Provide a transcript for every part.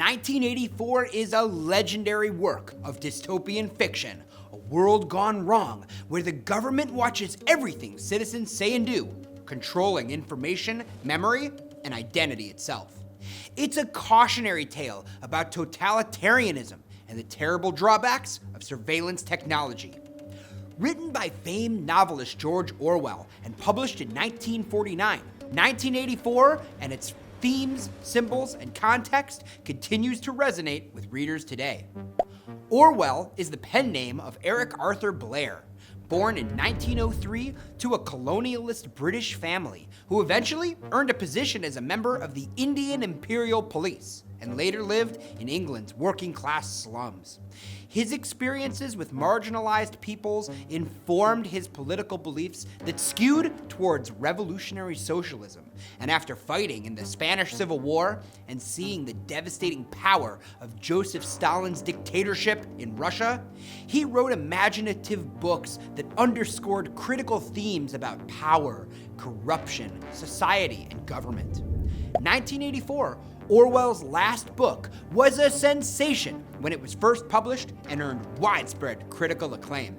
1984 is a legendary work of dystopian fiction, a world gone wrong where the government watches everything citizens say and do, controlling information, memory, and identity itself. It's a cautionary tale about totalitarianism and the terrible drawbacks of surveillance technology. Written by famed novelist George Orwell and published in 1949, 1984 and its themes, symbols, and context continues to resonate with readers today. Orwell is the pen name of Eric Arthur Blair, born in 1903 to a colonialist British family who eventually earned a position as a member of the Indian Imperial Police and later lived in England's working-class slums. His experiences with marginalized peoples informed his political beliefs that skewed towards revolutionary socialism. And after fighting in the Spanish Civil War and seeing the devastating power of Joseph Stalin's dictatorship in Russia, he wrote imaginative books that underscored critical themes about power, corruption, society, and government. 1984, Orwell's last book, was a sensation when it was first published and earned widespread critical acclaim.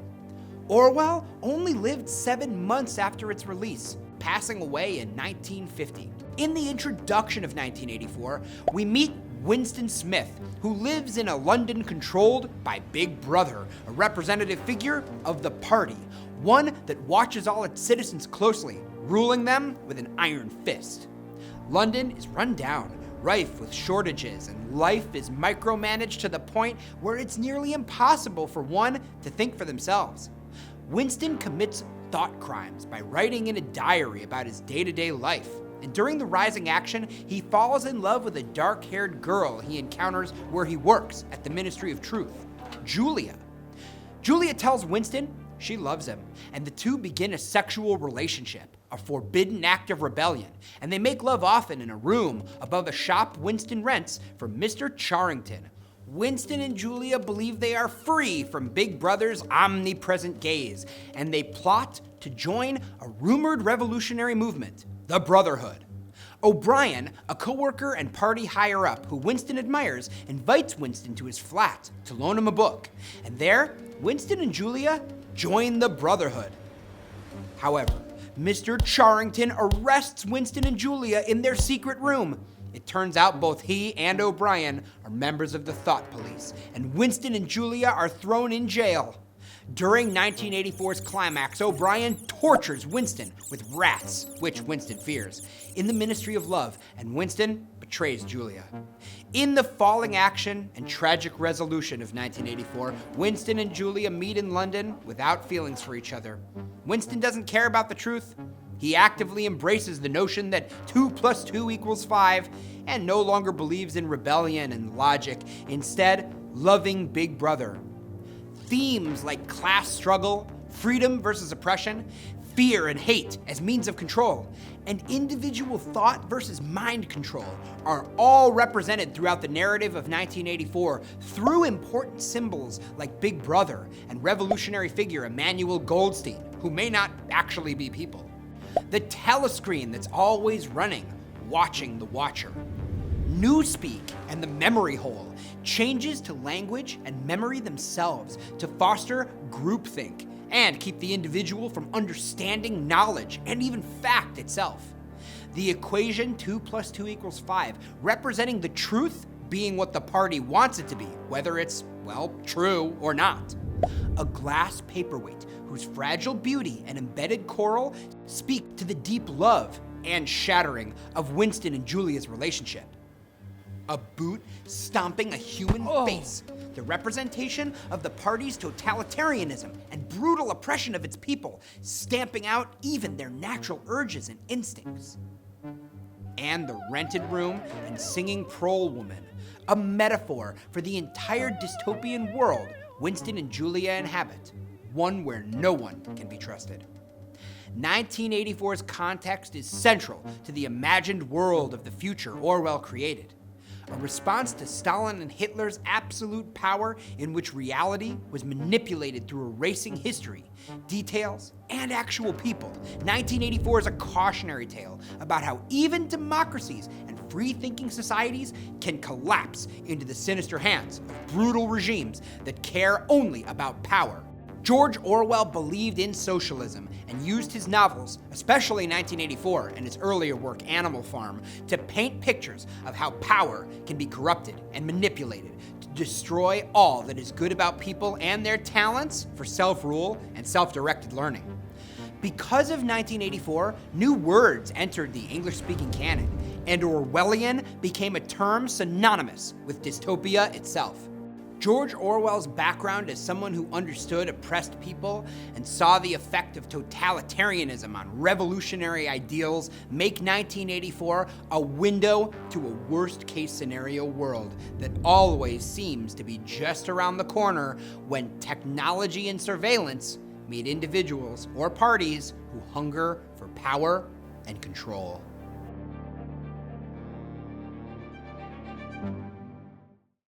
Orwell only lived 7 months after its release, passing away in 1950. In the introduction of 1984, we meet Winston Smith, who lives in a London controlled by Big Brother, a representative figure of the party, one that watches all its citizens closely, ruling them with an iron fist. London is run down, rife with shortages, and life is micromanaged to the point where it's nearly impossible for one to think for themselves. Winston commits thought crimes by writing in a diary about his day-to-day life, and during the rising action, he falls in love with a dark-haired girl he encounters where he works at the Ministry of Truth, Julia. Julia tells Winston she loves him, and the two begin a sexual relationship, a forbidden act of rebellion, and they make love often in a room above a shop Winston rents for Mr. Charrington. Winston and Julia believe they are free from Big Brother's omnipresent gaze, and they plot to join a rumored revolutionary movement, the Brotherhood. O'Brien, a co-worker and party higher-up who Winston admires, invites Winston to his flat to loan him a book, and there, Winston and Julia join the Brotherhood. However, Mr. Charrington arrests Winston and Julia in their secret room. It turns out both he and O'Brien are members of the Thought Police, and Winston and Julia are thrown in jail. During 1984's climax, O'Brien tortures Winston with rats, which Winston fears, in the Ministry of Love, and Winston betrays Julia. In the falling action and tragic resolution of 1984, Winston and Julia meet in London without feelings for each other. Winston doesn't care about the truth. He actively embraces the notion that 2 + 2 = 5 and no longer believes in rebellion and logic, instead loving Big Brother. Themes like class struggle, freedom versus oppression, fear and hate as means of control, and individual thought versus mind control are all represented throughout the narrative of 1984 through important symbols like Big Brother and revolutionary figure Emmanuel Goldstein, who may not actually be people. The telescreen that's always running, watching the watcher. Newspeak and the memory hole, changes to language and memory themselves to foster groupthink and keep the individual from understanding knowledge and even fact itself. The equation 2 + 2 = 5, representing the truth being what the party wants it to be, whether it's, well, true or not. A glass paperweight whose fragile beauty and embedded coral speak to the deep love and shattering of Winston and Julia's relationship. A boot stomping a human face, the representation of the party's totalitarianism and brutal oppression of its people, stamping out even their natural urges and instincts. And the rented room and singing prole woman, a metaphor for the entire dystopian world Winston and Julia inhabit, one where no one can be trusted. 1984's context is central to the imagined world of the future Orwell created. a response to Stalin and Hitler's absolute power in which reality was manipulated through erasing history, details, and actual people. 1984 is a cautionary tale about how even democracies and free-thinking societies can collapse into the sinister hands of brutal regimes that care only about power. George Orwell believed in socialism and used his novels, especially 1984 and his earlier work Animal Farm, to paint pictures of how power can be corrupted and manipulated to destroy all that is good about people and their talents for self-rule and self-directed learning. Because of 1984, new words entered the English-speaking canon, and Orwellian became a term synonymous with dystopia itself. George Orwell's background as someone who understood oppressed people and saw the effect of totalitarianism on revolutionary ideals make 1984 a window to a worst-case scenario world that always seems to be just around the corner when technology and surveillance meet individuals or parties who hunger for power and control.